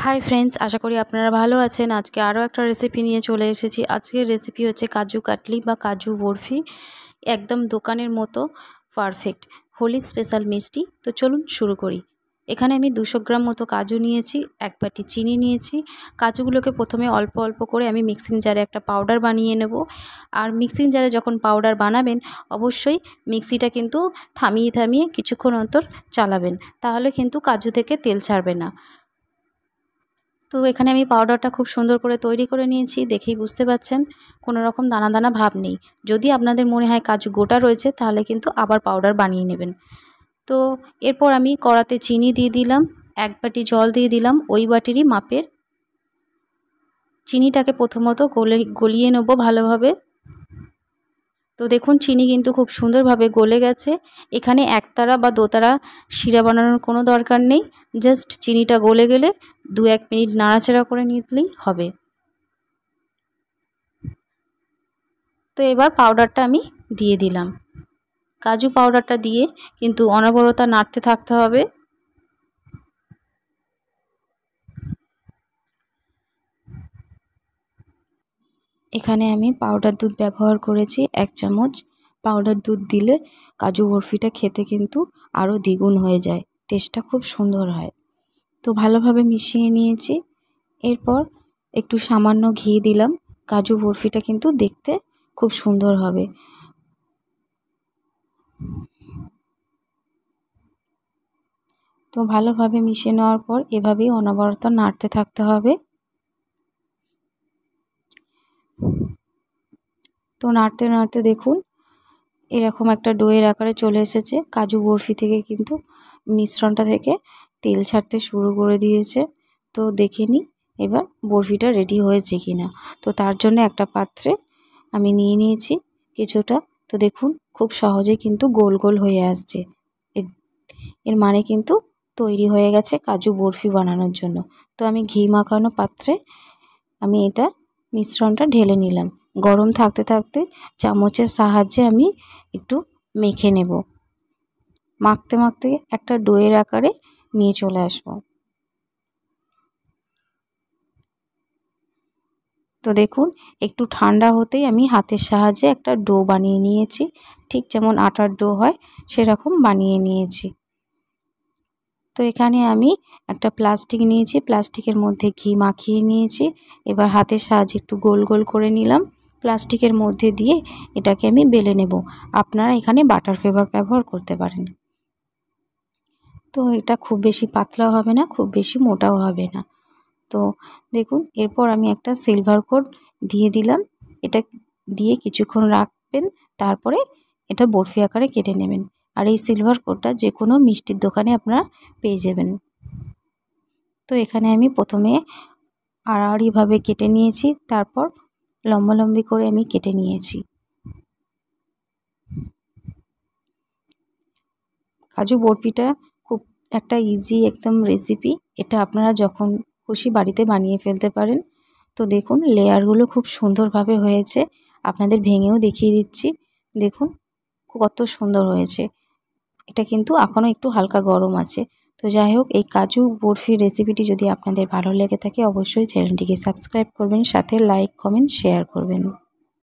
Hi friends, আশা করি আপনারা ভালো আছেন। আজকে আরও একটা রেসিপি নিয়ে চলে এসেছি। আজকের রেসিপি হচ্ছে কাজু কাটলি বা কাজু বরফি। একদম দোকানের মতো পারফেক্ট হোলি স্পেশাল মিষ্টি। তো চলুন শুরু করি। এখানে আমি 200 গ্রাম মতো কাজু নিয়েছি, 1 বাটি চিনি নিয়েছি। কাজুগুলোকে প্রথমে অল্প অল্প করে আমি মিক্সিং জারে একটা পাউডার বানিয়ে নেব। আর মিক্সিং জারে যখন পাউডার বানাবেন অবশ্যই মিক্সিটা কিন্তু থামিয়ে থামিয়ে কিছুক্ষণ অন্তর চালাবেন, তাহলে কিন্তু কাজু থেকে তেল ছাড়বে না। তো এখানে আমি পাউডারটা খুব সুন্দর করে তৈরি করে নিয়েছি, দেখেই বুঝতে পাচ্ছেন কোনো রকম দানা দানা ভাব নেই। যদি আপনাদের মনে হয় কাজু গোটা রয়েছে তাহলে কিন্তু আবার পাউডার বানিয়ে নেবেন। তো এরপর আমি কড়াতে চিনি দিয়ে দিলাম, 1 বাটি জল দিয়ে দিলাম ওই বাটিরই মাপের। চিনিটাকে প্রথমত গলিয়ে নেব ভালোভাবে। তো দেখুন চিনি কিন্তু খুব সুন্দরভাবে গলে গেছে। এখানে একতারা বা দোতারা শিরা বানানোর কোনো দরকার নেই, জাস্ট চিনিটা গলে গেলে 2-1 মিনিট নাড়াচাড়া করে নিলেই হবে। তো এবার পাউডারটা আমি দিয়ে দিলাম। কাজু পাউডারটা দিয়ে কিন্তু অনবরত নাড়তে থাকতে হবে। এখানে আমি পাউডার দুধ ব্যবহার করেছি 1 চামচ। পাউডার দুধ দিলে কাজু বরফিটা খেতে কিন্তু আরও দ্বিগুণ হয়ে যায়, টেস্টটা খুব সুন্দর হয়। তো ভালোভাবে মিশিয়ে নিয়েছি। এরপর একটু সামান্য ঘি দিলাম, কাজু বরফিটা কিন্তু দেখতে খুব সুন্দর হবে। তো ভালোভাবে মিশিয়ে নেওয়ার পর এভাবেই অনবরত নাড়তে থাকতে হবে। তো নাড়তে নাড়তে দেখুন এরকম একটা ডোয়ের আকারে চলে এসেছে। কাজু বরফি থেকে কিন্তু মিশ্রণটা থেকে তেল ছাড়তে শুরু করে দিয়েছে। তো দেখে নিই এবার বরফিটা রেডি হয়েছে কিনা। তো তার জন্য একটা পাত্রে আমি নিয়ে নিয়েছি কিছুটা। তো দেখুন খুব সহজে কিন্তু গোল গোল হয়ে আসছে। এর মানে কিন্তু তৈরি হয়ে গেছে কাজু বরফি বানানোর জন্য। তো আমি ঘি মাখানো পাত্রে আমি এটা মিশ্রণটা ঢেলে নিলাম। গরম থাকতে থাকতে চামচের সাহায্যে আমি একটু মেখে নেব। মাখতে মাখতে একটা ডোয়ের আকারে নিয়ে চলে আসবো। তো দেখুন একটু ঠান্ডা হতেই আমি হাতের সাহায্যে একটা ডো বানিয়ে নিয়েছি, ঠিক যেমন আটার ডো হয় সেরকম বানিয়ে নিয়েছি। তো এখানে আমি একটা প্লাস্টিক নিয়েছি, প্লাস্টিকের মধ্যে ঘি মাখিয়ে নিয়েছি। এবার হাতের সাহায্যে একটু গোল গোল করে নিলাম, প্লাস্টিকের মধ্যে দিয়ে এটাকে আমি বেলে নেব। আপনারা এখানে বাটার পেপার ব্যবহার করতে পারেন। তো এটা খুব বেশি পাতলাও হবে না, খুব বেশি মোটাও হবে না। তো দেখুন এরপর আমি একটা সিলভার কোড দিয়ে দিলাম। এটা দিয়ে কিছুক্ষণ রাখবেন, তারপরে এটা বরফি আকারে কেটে নেবেন। আর এই সিলভার কোডটা যে কোনো মিষ্টির দোকানে আপনারা পেয়ে যাবেন। তো এখানে আমি প্রথমে আড়াআড়িভাবে কেটে নিয়েছি, তারপর লম্বালম্বি করে আমি কেটে নিয়েছি। কাজু বরফিটা খুব একটা ইজি একদম রেসিপি। এটা আপনারা যখন খুশি বাড়িতে বানিয়ে ফেলতে পারেন। তো দেখুন লেয়ারগুলো খুব সুন্দরভাবে হয়েছে, আপনাদের ভেঙেও দেখিয়ে দিচ্ছি। দেখুন কত সুন্দর হয়েছে। এটা কিন্তু এখনও একটু হালকা গরম আছে। তো যাই হোক, এই কাজু বরফির রেসিপিটি যদি আপনাদের ভালো লেগে থাকে অবশ্যই চ্যানেলটিকে সাবস্ক্রাইব করবেন, সাথে লাইক কমেন্ট শেয়ার করবেন।